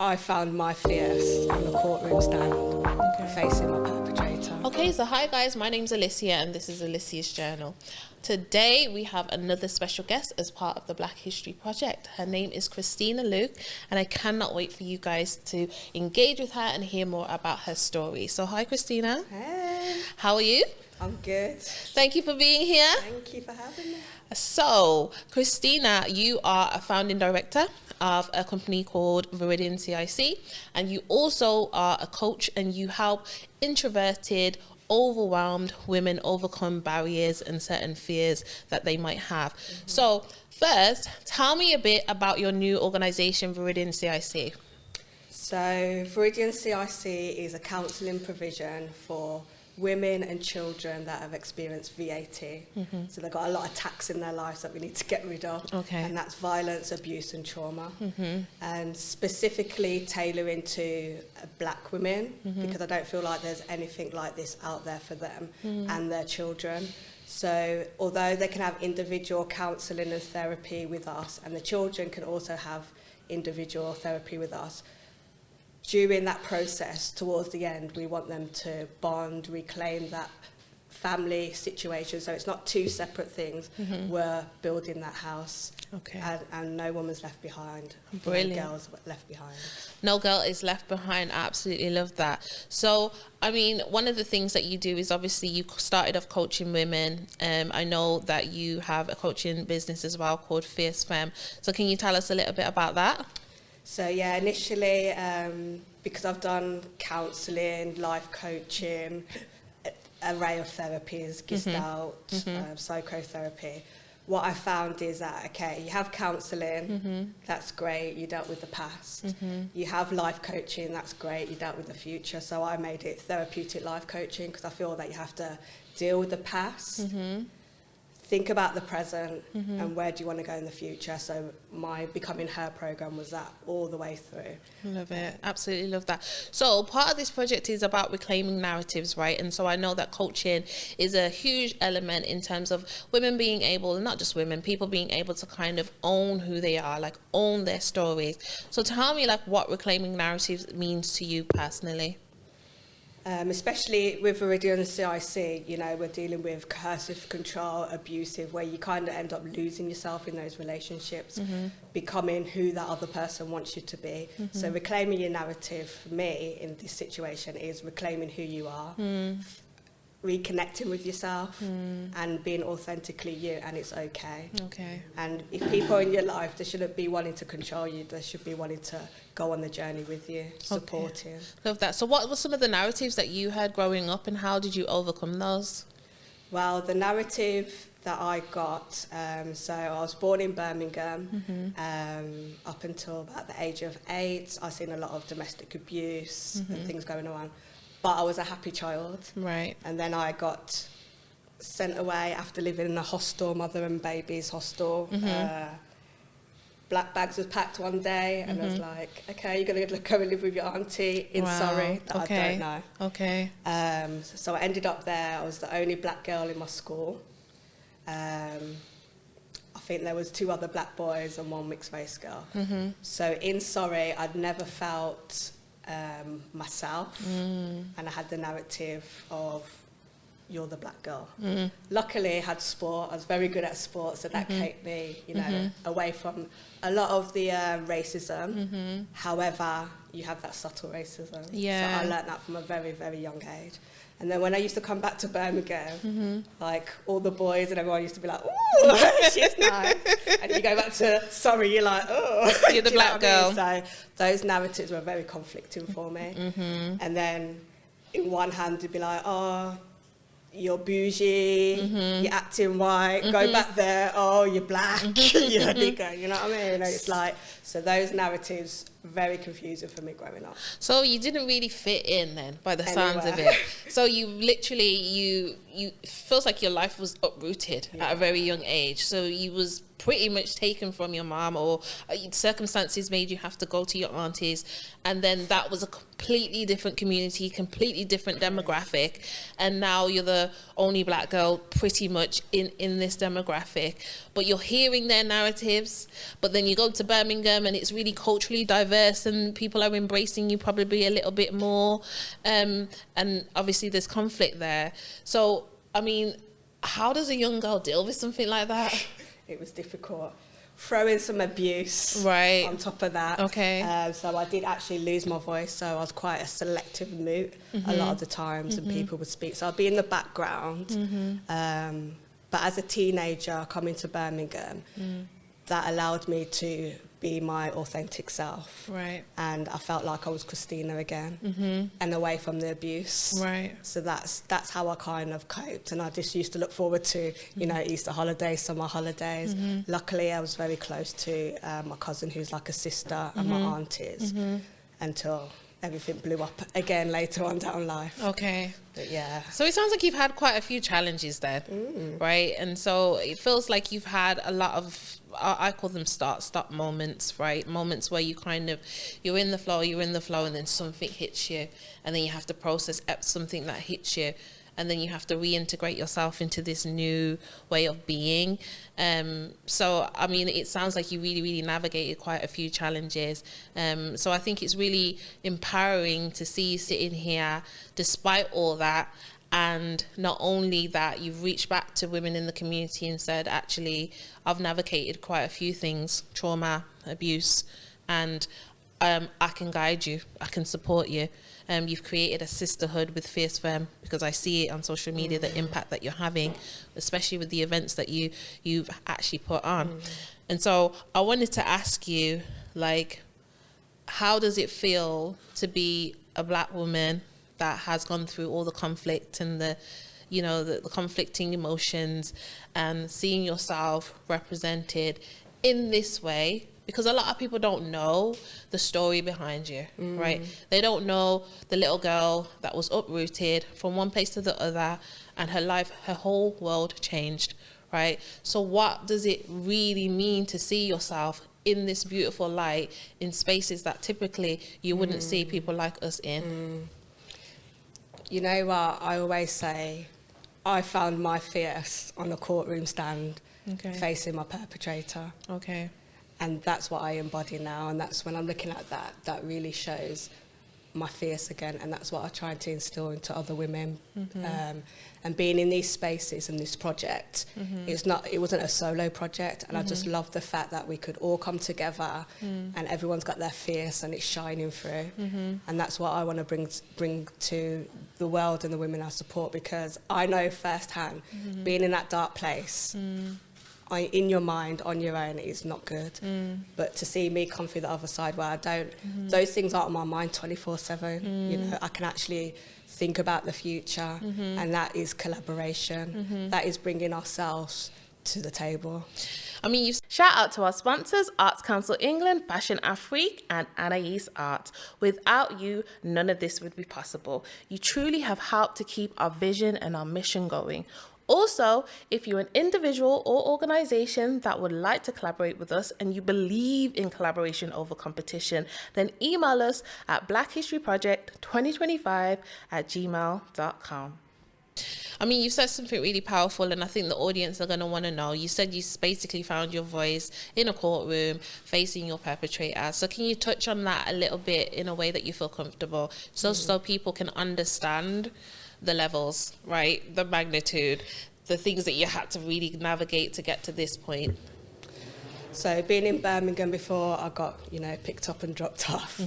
I found my fierce on the courtroom stand, facing my perpetrator. Okay, so hi guys, my name's Alicia and this is Alicia's Journal. Today we have another special guest as part of the Black History Project. Her name is Christina Luke and I cannot wait for you guys to engage with her and hear more about her story. So hi Christina. Hey. How are you? I'm good. Thank you for being here. Thank you for having me. So, Christina, you are a founding director of a company called Vidian CIC, and you also are a coach and you help introverted, overwhelmed women overcome barriers and certain fears that they might have. So, first, tell me a bit about your new organization, Vidian CIC. So, Vidian CIC is a counselling provision for women and children that have experienced VAT. So they've got a lot of tax in their lives that we need to get rid of. Okay. And that's violence, abuse and trauma. And specifically tailoring to black women, because I don't feel like there's anything like this out there for them and their children. So although they can have individual counselling and therapy with us, and the children can also have individual therapy with us, during that process, towards the end, we want them to bond, reclaim that family situation. So it's not two separate things. We're building that house. Okay. And no woman's left behind. Brilliant. No girl's left behind. No girl is left behind. I absolutely love that. So, I mean, one of the things that you do is obviously you started off coaching women. I know that you have a coaching business as well called Fierce Femme. So can you tell us a little bit about that? So yeah, initially, because I've done counselling, life coaching, array of therapies, Gestalt, psychotherapy, what I found is that, okay, you have counselling, that's great, you dealt with the past. You have life coaching, that's great, you dealt with the future. So I made it therapeutic life coaching because I feel that you have to deal with the past, think about the present, and where do you want to go in the future. So my Becoming Her program was that all the way through. Love it. Absolutely love that. So part of this project is about reclaiming narratives, right? And so I know that coaching is a huge element in terms of women being able, not just women, people being able to kind of own who they are, like own their stories. So tell me like what reclaiming narratives means to you personally. Especially with Vidian CIC, you know, we're dealing with coercive control, abusive, where you kind of end up losing yourself in those relationships, becoming who that other person wants you to be. So reclaiming your narrative, for me, in this situation, is reclaiming who you are, reconnecting with yourself, and being authentically you, and it's okay. Okay. And if people in your life, they shouldn't be wanting to control you, they should be wanting to go on the journey with you, supporting. Love that. So what were some of the narratives that you had growing up and how did you overcome those? Well, the narrative that I got, so I was born in Birmingham, up until about the age of 8. I've seen a lot of domestic abuse and things going on, but I was a happy child. Right. And then I got sent away after living in a hostel, mother and babies hostel. Black bags was packed one day, and I was like, okay, you're going to go and live with your auntie in Surrey that I don't know. Okay. So I ended up there. I was the only black girl in my school. I think there was 2 other black boys and 1 mixed race girl. So in Surrey, I'd never felt myself, and I had the narrative of you're the black girl. Luckily, I had sport. I was very good at sport, so that kept me, you know, away from a lot of the racism. However, you have that subtle racism. Yeah. So I learnt that from a very, very young age. And then when I used to come back to Birmingham, like all the boys and everyone used to be like, "Ooh, she's nice." And you go back to Surrey, you're like, "Oh, You're the black girl." So those narratives were very conflicting for me. And then, in one hand, you'd be like, "Oh, you're bougie, you're acting white, go back there, oh, you're black, you're a nigger," you know what I mean? It's like, so those narratives, very confusing for me growing up. So you didn't really fit in then, by the sounds of it. So you literally, you feels like your life was uprooted at a very young age. So you was pretty much taken from your mom, or circumstances made you have to go to your aunties, and then that was a completely different community, completely different demographic, and now you're the only black girl pretty much in this demographic, but you're hearing their narratives. But then you go to Birmingham and it's really culturally diverse and people are embracing you probably a little bit more, and obviously there's conflict there. So I mean, how does a young girl deal with something like that? It was difficult. Throw in some abuse on top of that. Okay. So I did actually lose my voice. So I was quite a selective mute a lot of the times, and people would speak. So I'd be in the background. But as a teenager coming to Birmingham, that allowed me to be my authentic self. Right. And I felt like I was Christina again, and away from the abuse. Right. So that's how I kind of coped. And I just used to look forward to, you know, Easter holidays, summer holidays. Luckily, I was very close to my cousin, who's like a sister, and my aunties, until everything blew up again later on down life. Okay. But yeah. So it sounds like you've had quite a few challenges then, right? And so it feels like you've had a lot of, I call them stop moments, right? Moments where you kind of, you're in the flow, and then something hits you, and then you have to process something that hits you, and then you have to reintegrate yourself into this new way of being. So, I mean, it sounds like you really, really navigated quite a few challenges. So I think it's really empowering to see you sitting here despite all that. And not only that, you've reached back to women in the community and said, actually, I've navigated quite a few things, trauma, abuse, and I can guide you, I can support you. You've created a sisterhood with Fierce Femme, because I see it on social media, the impact that you're having, especially with the events that you've actually put on. And so I wanted to ask you, like, how does it feel to be a black woman that has gone through all the conflict and the conflicting emotions, and seeing yourself represented in this way? Because a lot of people don't know the story behind you, right? They don't know the little girl that was uprooted from one place to the other, and her whole world changed, right? So what does it really mean to see yourself in this beautiful light in spaces that typically you wouldn't see people like us in? You know what, I always say, I found my fierce on a courtroom stand, facing my perpetrator. Okay. And that's what I embody now, and that's when I'm looking at that really shows my fierce again, and that's what I try to instill into other women. And being in these spaces and this project, it wasn't a solo project, and I just love the fact that we could all come together and everyone's got their fierce and it's shining through. And that's what I want to bring to the world and the women I support, because I know firsthand, being in that dark place, in your mind, on your own, is not good. But to see me come through the other side where I don't, those things aren't on my mind 24/7. You know, I can actually think about the future, and that is collaboration. That is bringing ourselves to the table. I mean, shout out to our sponsors, Arts Council England, Fashion Afrique, and Anais Art. Without you, none of this would be possible. You truly have helped to keep our vision and our mission going. Also, if you're an individual or organization that would like to collaborate with us and you believe in collaboration over competition, then email us at blackhistoryproject2025@gmail.com. I mean, you've said something really powerful, and I think the audience are going to want to know. You said you basically found your voice in a courtroom facing your perpetrator. So can you touch on that a little bit in a way that you feel comfortable, so people can understand the levels, right? The magnitude, the things that you had to really navigate to get to this point. So being in Birmingham before I got, picked up and dropped off,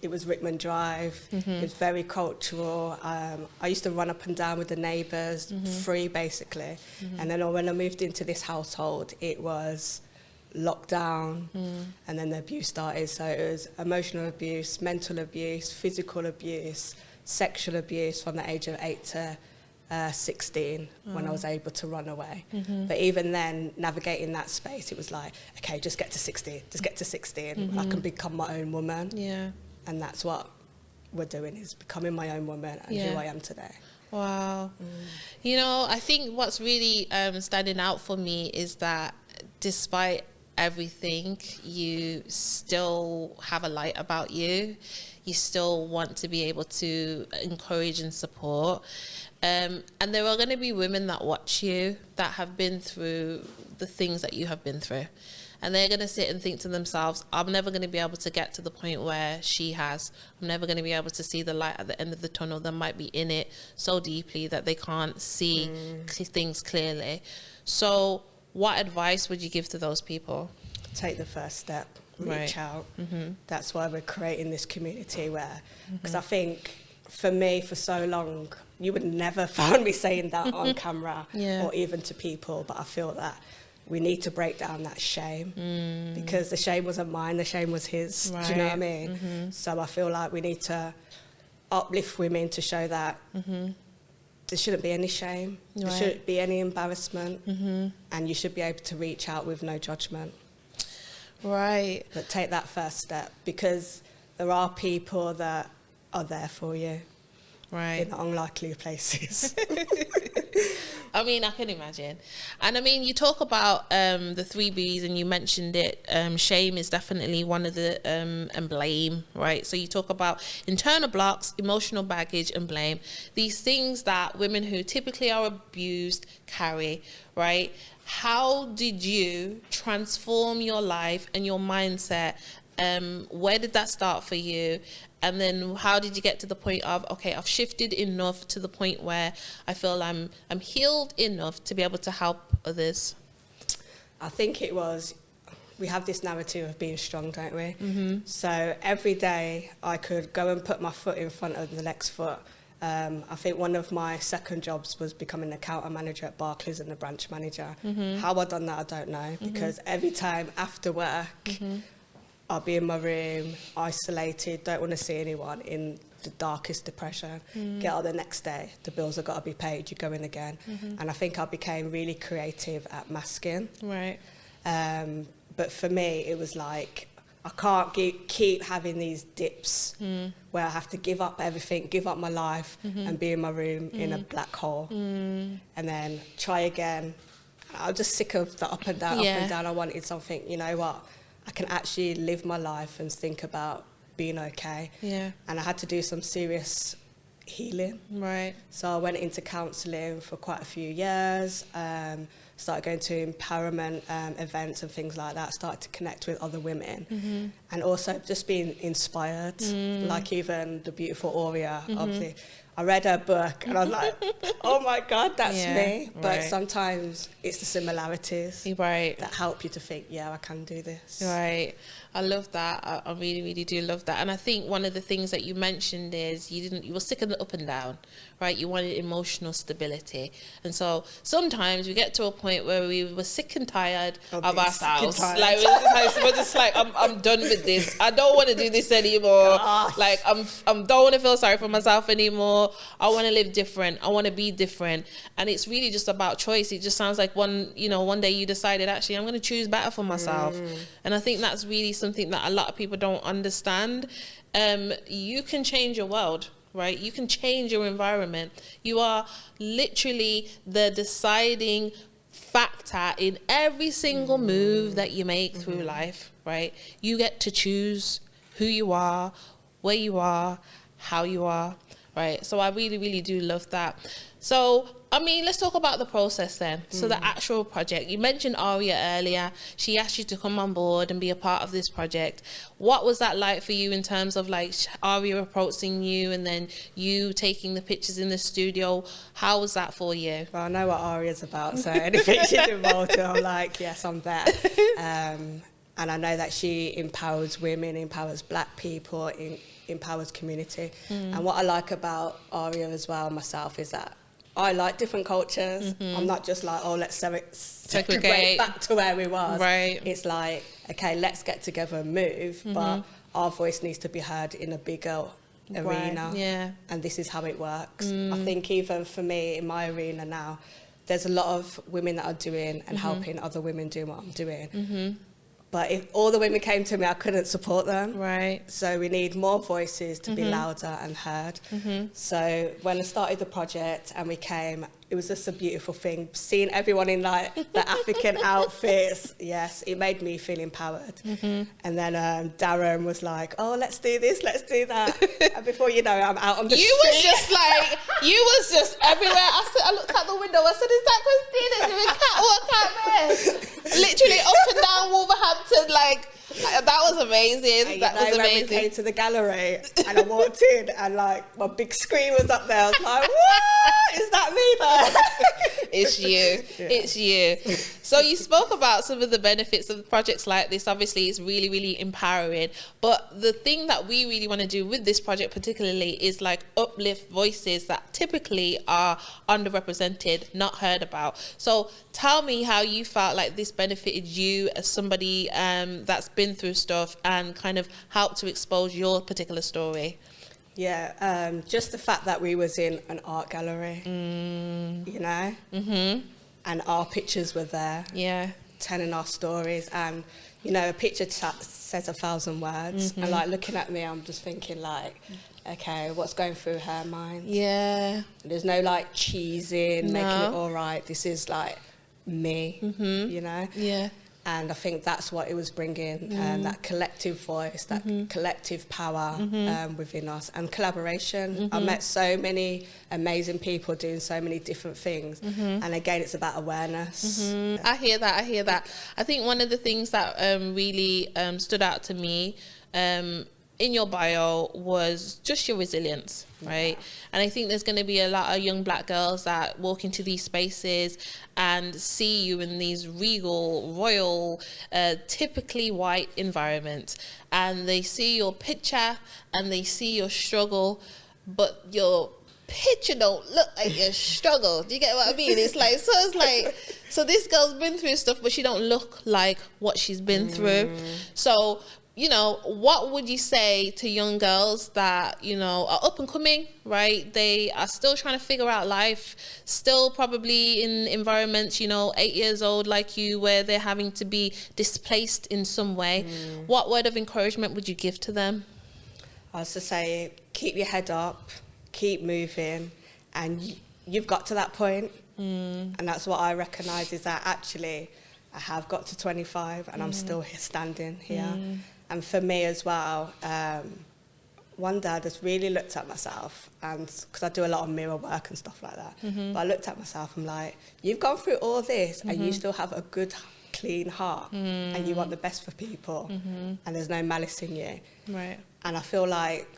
it was Rickman Drive. It was very cultural. I used to run up and down with the neighbours, free basically. And then when I moved into this household, it was lockdown, and then the abuse started. So it was emotional abuse, mental abuse, physical abuse, sexual abuse from the age of 8 to 16 when I was able to run away. But even then, navigating that space, it was like, okay, just get to 16, I can become my own woman. Yeah. And that's what we're doing, is becoming my own woman and who I am today. Wow. I think what's really standing out for me is that despite everything, you still have a light about you. You still want to be able to encourage and support. And there are going to be women that watch you that have been through the things that you have been through. And they're going to sit and think to themselves, I'm never going to be able to get to the point where she has. I'm never going to be able to see the light at the end of the tunnel. They might be in it so deeply that they can't see things clearly. So what advice would you give to those people? Take the first step, reach out. That's why we're creating this community where, because I think for me, for so long, you would never find me saying that on camera or even to people, but I feel that we need to break down that shame because the shame wasn't mine, the shame was his. Right. Do you know what I mean? So I feel like we need to uplift women to show that there shouldn't be any shame, there shouldn't be any embarrassment, and you should be able to reach out with no judgment. Right. But take that first step because there are people that are there for you. Right. In unlikely places. I mean, I can imagine. And I mean, you talk about the 3 B's and you mentioned it. Shame is definitely one of the, and blame, right? So you talk about internal blocks, emotional baggage and blame. These things that women who typically are abused carry, right? How did you transform your life and your mindset? Where did that start for you? And then how did you get to the point of, okay, I've shifted enough to the point where I feel I'm healed enough to be able to help others? I think it was, we have this narrative of being strong, don't we? So every day I could go and put my foot in front of the next foot. I think one of my second jobs was becoming an account manager at Barclays and the branch manager. How I done that, I don't know, because every time after work, I'll be in my room, isolated, don't want to see anyone, in the darkest depression. Get out the next day, the bills have got to be paid, you go in again. And I think I became really creative at masking. Right. But for me, it was like, I can't keep having these dips where I have to give up everything, give up my life and be in my room in a black hole and then try again. I was just sick of the up and down, up and down. I wanted something, you know what? I can actually live my life and think about being okay. Yeah. And I had to do some serious healing. Right. So I went into counselling for quite a few years, started going to empowerment events and things like that, started to connect with other women and also just being inspired, like even the beautiful Aurea, obviously. I read her book and I was like, oh my God, that's me. But sometimes it's the similarities that help you to think, yeah, I can do this. Right. I love that. I really, really do love that. And I think one of the things that you mentioned is you were sick of the up and down, right? You wanted emotional stability. And so sometimes we get to a point where we were sick and tired of ourselves. Like we're just like, I'm done with this. I don't want to do this anymore. Gosh. Like don't want to feel sorry for myself anymore. I want to live different. I want to be different. And it's really just about choice. It just sounds like one day you decided, actually, I'm going to choose better for myself. And I think that's really something that a lot of people don't understand. You can change your world, right? You can change your environment. You are literally the deciding factor in every single move that you make through life, right? You get to choose who you are, where you are, how you are, right? So I really, really do love that. So, I mean, let's talk about the process then. So the actual project, you mentioned Aria earlier. She asked you to come on board and be a part of this project. What was that like for you in terms of like Aria approaching you and then you taking the pictures in the studio? How was that for you? Well, I know what Aria's about, so anything she's involved in, I'm like, yes, I'm there. And I know that she empowers women, empowers black people, empowers community. And what I like about Aria as well, myself, is that I like different cultures. I'm not just like, oh, let's segregate back to where we was. Right. It's like, okay, let's get together and move, but our voice needs to be heard in a bigger arena. Yeah. And this is how it works. I think even for me, in my arena now, there's a lot of women that are doing and helping other women do what I'm doing. But if all the women came to me, I couldn't support them. Right. So we need more voices to be louder and heard. So when I started the project and we came, it was just a beautiful thing. Seeing everyone in like the African outfits, yes, it made me feel empowered. And then Darren was like, oh, let's do this, let's do that. And before you know it, I'm out on the street. You was just everywhere. I looked out the window, I said, is that Christina doing catwalk out there? Literally up and down Wolverhampton, like, that was amazing. And that was amazing. When we came to the gallery and I walked in and like my big screen was up there, I was like, what? Is that me there? It's you. Yeah. It's you. So you spoke about some of the benefits of projects like this. Obviously, it's really, really empowering. But the thing that we really want to do with this project particularly is like uplift voices that typically are underrepresented, not heard about. So tell me how you felt like this benefited you as somebody that's been through stuff and kind of helped to expose your particular story. Yeah, just the fact that we was in an art gallery, you know, and our pictures were there, telling our stories, and you know, a picture says 1,000 words, and like looking at me, I'm just thinking like, okay, what's going through her mind? Yeah, there's no like cheesing, making it all right. This is like me, you know. Yeah. And I think that's what it was bringing, that collective voice, that collective power within us, and collaboration. I met so many amazing people doing so many different things. And again, it's about awareness. I hear that. I think one of the things that really stood out to me in your bio was just your resilience, right? And I think there's going to be a lot of young black girls that walk into these spaces and see you in these regal, royal, typically white environments, and they see your picture and they see your struggle, but your picture don't look like your struggle. Do you get what I mean? It's like, so this girl's been through stuff, but she don't look like what she's been through. So, you know, what would you say to young girls that, you know, are up and coming, right? They are still trying to figure out life, still probably in environments, you know, 8 years old like you, where they're having to be displaced in some way. What word of encouragement would you give to them? I was to say, keep your head up, keep moving, and you've got to that point. And that's what I recognise, is that actually I have got to 25 and I'm still standing here. And for me as well, one day I just really looked at myself, and because I do a lot of mirror work and stuff like that, but I looked at myself, I'm like, you've gone through all this and you still have a good, clean heart, and you want the best for people, and there's no malice in you. Right. And I feel like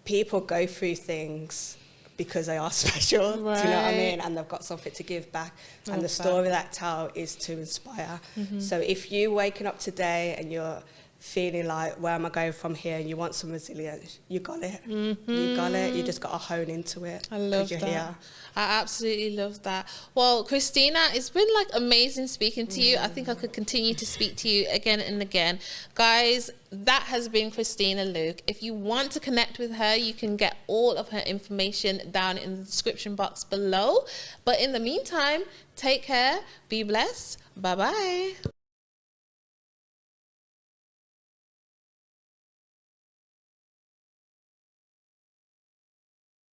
people go through things because they are special, do you know what I mean? And they've got something to give back. And the story that I tell is to inspire. So if you're waking up today and you're feeling like, where am I going from here, and you want some resilience, you got it. You got it. You just got to hone into it. I love that. Here. I absolutely love that. Well, Christina, it's been like amazing speaking to you. I think I could continue to speak to you again and again. Guys, that has been Christina Luke. If you want to connect with her, you can get all of her information down in the description box below. But in the meantime, take care, be blessed. Bye-bye.